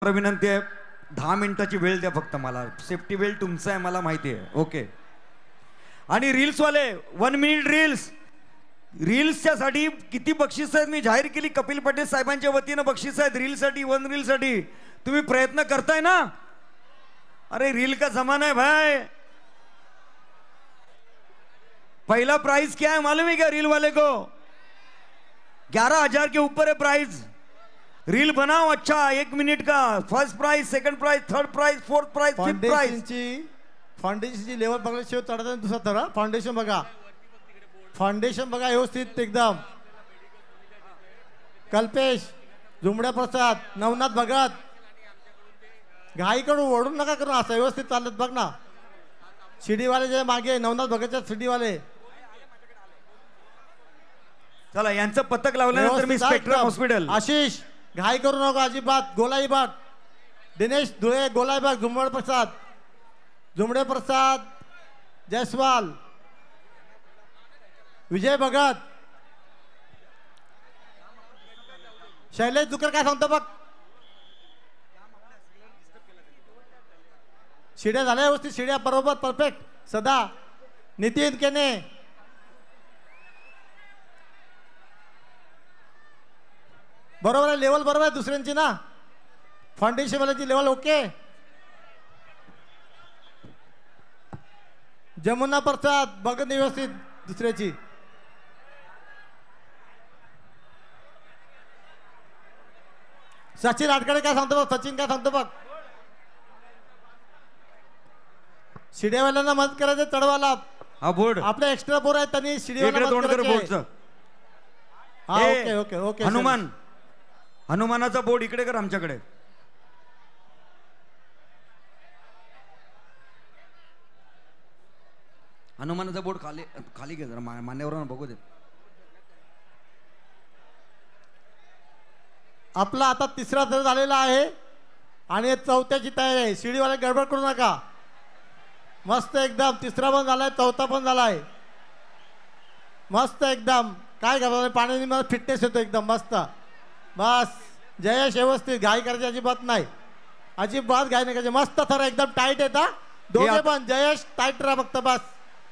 विनंती आहे 10 मिनिटाची वेळ द्या फक्त मला. सेफ्टी वेळ तुमचा आहे मला माहिती आहे. ओके. आणि रील्स वाले 1 मिनिट रील्सच्या साठी किती बक्षीस आहेत मी जाहीर केली. कपिल पटेल साहेबांच्या वतीनं बक्षीस आहेत रीलसाठी. 1 रीलसाठी तुम्ही प्रयत्न करताय ना. अरे रील का जमाना है भाई. पहला प्राइज क्या है मालूम है क्या रील वाले को? 11,000 के ऊपर है प्राइज. रील बनाओ अच्छा 1 मिनिट का. First prize, second prize, third prize, fourth prize, fifth prize. फाउंडेशनची लेवल बघा. शेव चढताना दुसरा थर. फाउंडेशन बघा. फाउंडेशन बघा व्यवस्थित एकदम. कल्पेश, जुमड्या प्रसाद, नवनाथ भगत. घाई करून ओढून नका करून असं व्यवस्थित चालत बघ ना. शिडीवाले जे मागे नवनाथ भगतच्या शिडीवाले. चला यांचं पथक लावल्यानंतर मी स्पेक्ट्रम हॉस्पिटल. आशिष घाई करू नका अजिबात. गोलाई बाग. दिनेश धुळे गोलाई बाग. जुमडे प्रसाद जयस्वाल. विजय भगत. शैलेश दुकर काय सांगतो बघ. शिड्या झाल्या व्यवस्थित. शिड्या बरोबर परफेक्ट. सदा नितीन केने. बरोबर आहे. लेवल बरोबर आहे दुसऱ्यांची ना. फाउंडेशन वाल्याची लेवल ओके. जमुना प्रसाद बघत व्यवस्थित दुसऱ्याची. सचिन आटकडे काय सांगतो बघ. सचिन काय सांगतो बघ. शिड्यावाल्यांना मदत करायचं चढवायला. हा बोर्ड आपल्या एक्स्ट्रा बोर्ड आहेत त्यांनी शिडीवाला मदत करायची. हा ओके ओके ओके. हनुमानाचा बोर्ड इकडे कर आमच्याकडे. हनुमानाचा बोर्ड खाली खाली घे जरा मान्यवरांना बघू दे. आपला आता तिसरा थर झालेला आहे आणि चौथ्याची तयारी आहे. शिडीवाले गडबड करू नका. मस्त एकदम. तिसरा पण झालाय चौथा पण झालाय. मस्त एकदम. काय घालवलं पाण्याने मला फिटनेस येतो एकदम मस्त. बस जयेश व्यवस्थित. घाई करायची अजिबात नाही. अजिबात घाई नाही करायची. मस्त थर एकदम टाईट येतात दोघे पण. जयेश टाईट राहा फक्त बस.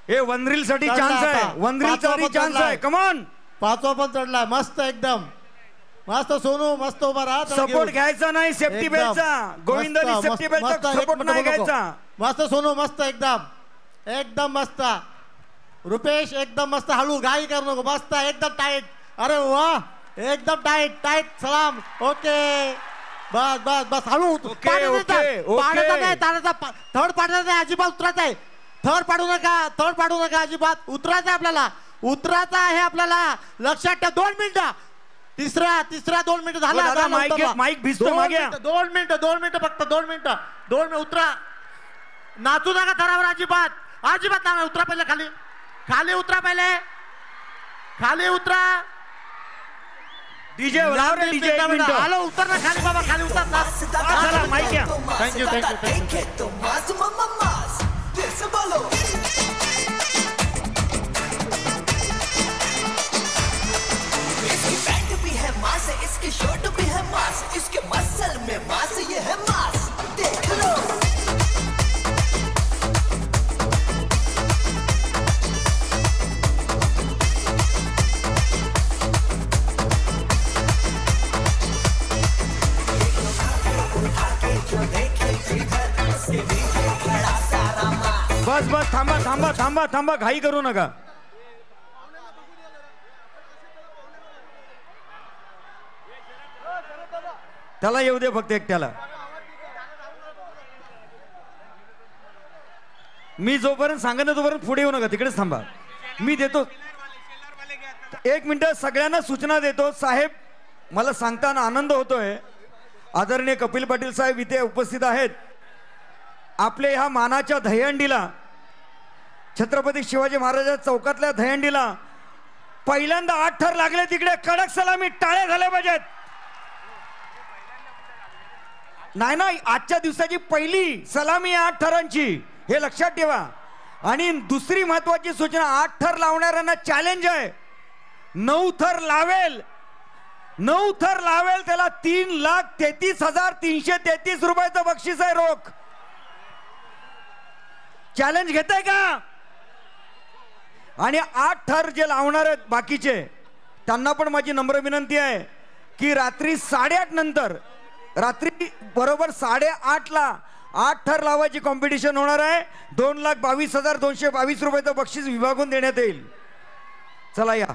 हे 1 रील साठी चान्स आहे. 1 रील साठी चान्स आहे. Come on. पाचवा पण चढलाय मस्त एकदम. मस्त सोनू मस्त उभा राहा. सपोर्ट घ्यायचा नाही सेफ्टी बेल्टचा. गोविंदानी सेफ्टी बेल्टचा सपोर्ट नाही घ्यायचा. मस्त सोनू मस्त एकदम. एकदम मस्त. रुपेश एकदम मस्त. हळू घाई करू नको. मस्त एकदम टाईट. अरे वा एकदम टाईट टाईट. सलाम ओके. बस बस बस हळू. थर्ड पाडायचा नाही अजिबात. उतरायचं आहे. थर्ड पाडू नका. थर्ड पाडू नका अजिबात. उतरायचं आपल्याला. उतरायचं आहे आपल्याला. लक्षात ठेव. 2 मिनिटं. तिसरा 2 मिनिटं झाला. माईक भिजतो मागे. 2 मिनिटं फक्त. 2 मिनिटं. 2 मिनिटं उतरा. नाचू नका थरावर अजिबात. अजिबात ना. उतरा पहिले खाली. खाली उतरा पहिले. खाली उतरा. डीजे डीजे आलो उतर ना खाली बाबा. खाली उतर. चला माईक घ्या. Thank you thank you. मास इसकी शर्ट भी है मास. इसके मसल में मास ये है मास. देख लो. बस बस थांबा थांबा थांबा थांबा. घाई करू नका. त्याला येऊ दे फक्त एकट्याला. मी जोपर्यंत सांगत नाही तोपर्यंत पुढे येऊ नका. तिकडेच थांबा. मी देतो 1 मिनिट. सगळ्यांना सूचना देतो. साहेब मला सांगताना आनंद होतोय. आदरणीय कपिल पाटील साहेब इथे उपस्थित आहेत. आपल्या ह्या मानाच्या दहीहंडीला छत्रपती शिवाजी महाराजांच्या चौकातल्या दहीहंडीला पहिल्यांदा 8 थर लागले. तिकडे कडक सलामी टाळ्या झाल्या पाहिजेत. नाही नाही आजच्या दिवसाची पहिली सलामी 8 थरांची. हे लक्षात ठेवा. आणि दुसरी महत्वाची सूचना 8 थर लावणाऱ्यांना चॅलेंज आहे. 9 थर लावेल 9 थर लावेल त्याला 3,33,333 रुपयाचं बक्षीस आहे रोख. चॅलेंज घेताय का? आणि 8 थर जे लावणार आहेत बाकीचे त्यांना पण माझी नम्र विनंती आहे की रात्री 8:30 नंतर, रात्री बरोबर 8:30ला 8 थर लावायची कॉम्पिटिशन होणार आहे. 2,22,222 रुपयाचं बक्षीस विभागून देण्यात येईल. चला या.